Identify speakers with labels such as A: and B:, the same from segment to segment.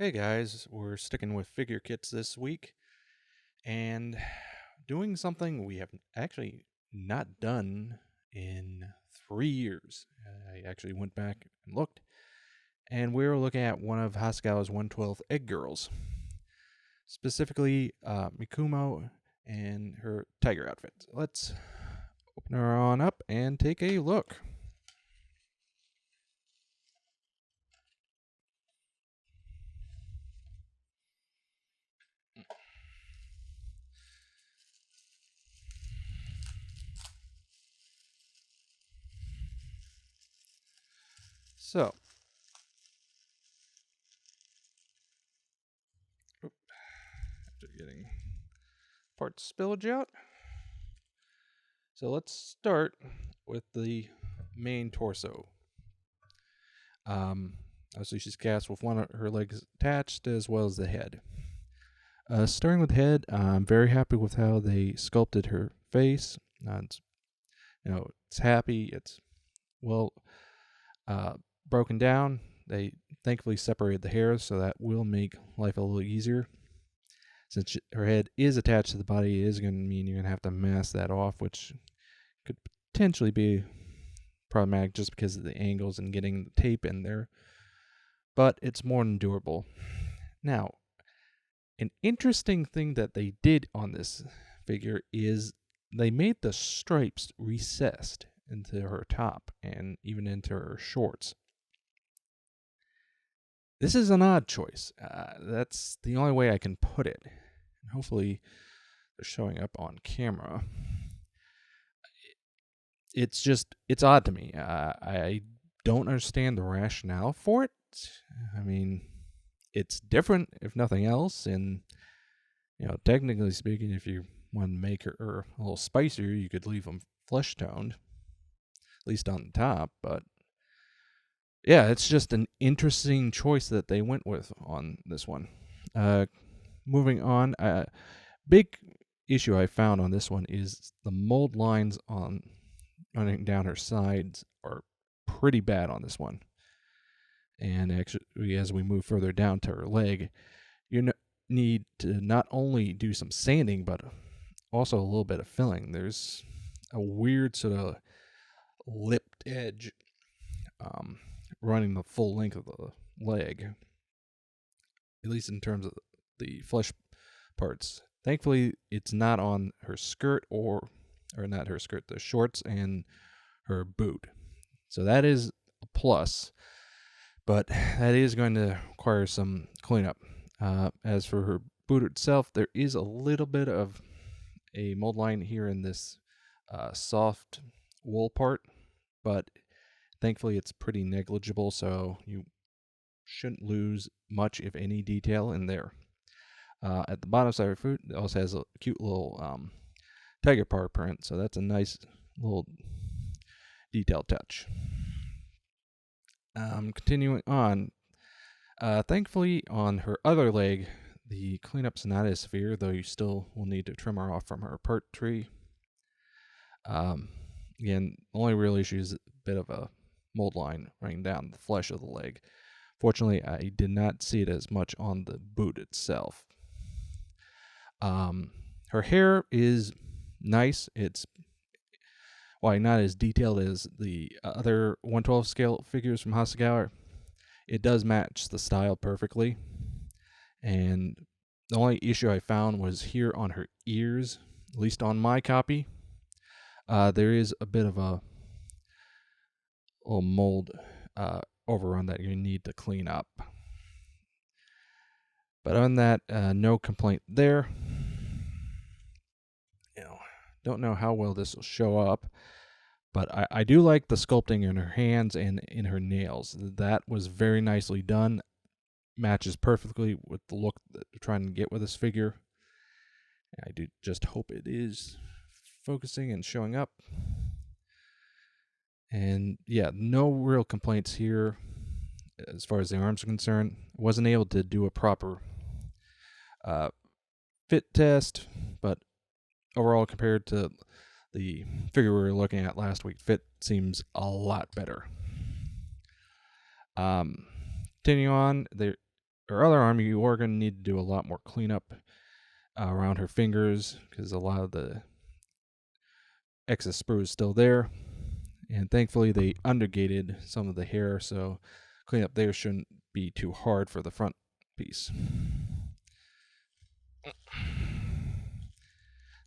A: Hey guys, we're sticking with figure kits this week and doing something we have actually not done in 3 years. I actually went back and looked, and we were looking at one of Hasegawa's 112 Egg Girls, specifically Mikumo and her tiger outfit. So let's open her on up and take a look. So, after getting parts spillage out, so let's start with the main torso. Obviously, she's cast with one of her legs attached as well as the head. Starting with the head, I'm very happy with how they sculpted her face. It's happy. It's well broken down. They thankfully separated the hairs, so that will make life a little easier. Since her head is attached to the body, it is going to mean you're going to have to mask that off, which could potentially be problematic just because of the angles and getting the tape in there. But it's more than doable. Now, an interesting thing that they did on this figure is they made the stripes recessed into her top and even into her shorts. This is an odd choice. That's the only way I can put it. Hopefully, they're showing up on camera. It's odd to me. I don't understand the rationale for it. I mean, it's different if nothing else, and technically speaking, if you want to make her a little spicier, you could leave them flesh toned, at least on the top. But yeah, it's just an interesting choice that they went with on this one. Moving on, big issue I found on this one is the mold lines on running down her sides are pretty bad on this one. And actually, as we move further down to her leg, you need to not only do some sanding, but also a little bit of filling. There's a weird sort of lipped edge running the full length of the leg, at least in terms of the flesh parts. Thankfully, it's not on her skirt or not her skirt, the shorts and her boot. So that is a plus, but that is going to require some cleanup. As for her boot itself, there is a little bit of a mold line here in this soft wool part, but thankfully it's pretty negligible, so you shouldn't lose much, if any, detail in there. At the bottom side of her foot, it also has a cute little tiger paw print, so that's a nice little detail touch. Continuing on, thankfully on her other leg, the cleanup's not as severe, though you still will need to trim her off from her part tree. Again, the only real issue is a bit of a mold line running down the flesh of the leg. Fortunately, I did not see it as much on the boot itself. Her hair is nice. It's not as detailed as the other 112 scale figures from Hasegawa. It does match the style perfectly. And the only issue I found was here on her ears, at least on my copy. There is a bit of a little mold overrun that you need to clean up. But other than that, no complaint there. Don't know how well this will show up, but I do like the sculpting in her hands and in her nails. That was very nicely done. Matches perfectly with the look that they're trying to get with this figure. I do just hope it is focusing and showing up. And yeah, no real complaints here as far as the arms are concerned. I wasn't able to do a proper fit test, but overall, compared to the figure we were looking at last week, fit seems a lot better. Continuing on, her other arm, you are going to need to do a lot more cleanup around her fingers because a lot of the excess sprue is still there. And thankfully, they undergated some of the hair, so cleanup there shouldn't be too hard for the front piece.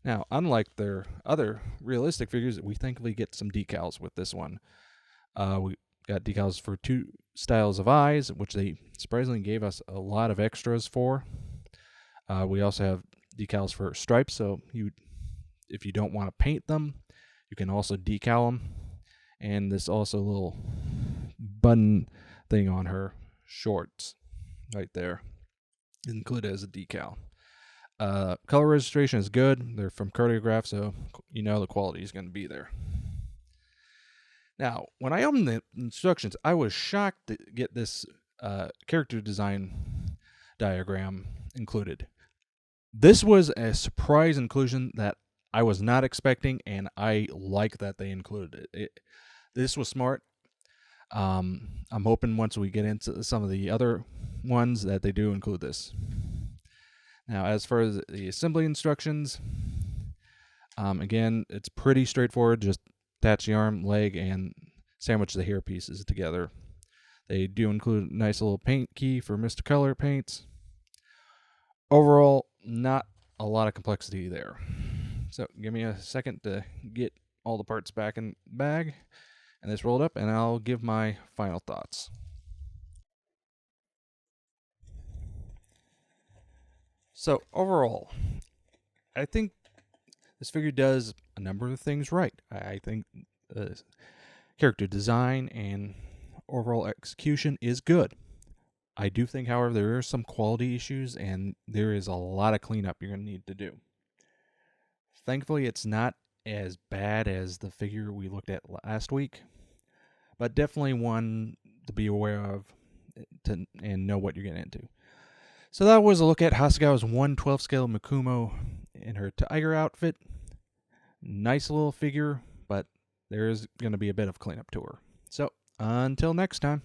A: Now, unlike their other realistic figures, we thankfully get some decals with this one. We got decals for 2 styles of eyes, which they surprisingly gave us a lot of extras for. We also have decals for stripes, so if you don't want to paint them, you can also decal them. And this also little button thing on her shorts right there, included as a decal. Color registration is good. They're from Cartograph, so you know the quality is going to be there. Now, when I opened the instructions, I was shocked to get this character design diagram included. This was a surprise inclusion that I was not expecting, and I like that they included it. This was smart. I'm hoping once we get into some of the other ones that they do include this. Now, as far as the assembly instructions, again, it's pretty straightforward. Just attach the arm, leg, and sandwich the hair pieces together. They do include a nice little paint key for Mr. Color paints. Overall, not a lot of complexity there. So give me a second to get all the parts back in the bag and this rolled up, and I'll give my final thoughts. So overall, I think this figure does a number of things right. I think character design and overall execution is good. I do think, however, there are some quality issues, and there is a lot of cleanup you're going to need to do. Thankfully, it's not as bad as the figure we looked at last week, but definitely one to be aware of and know what you're getting into. So that was a look at Hasegawa's 1/12 scale Mikumo in her tiger outfit. Nice little figure, but there is going to be a bit of cleanup to her. So until next time.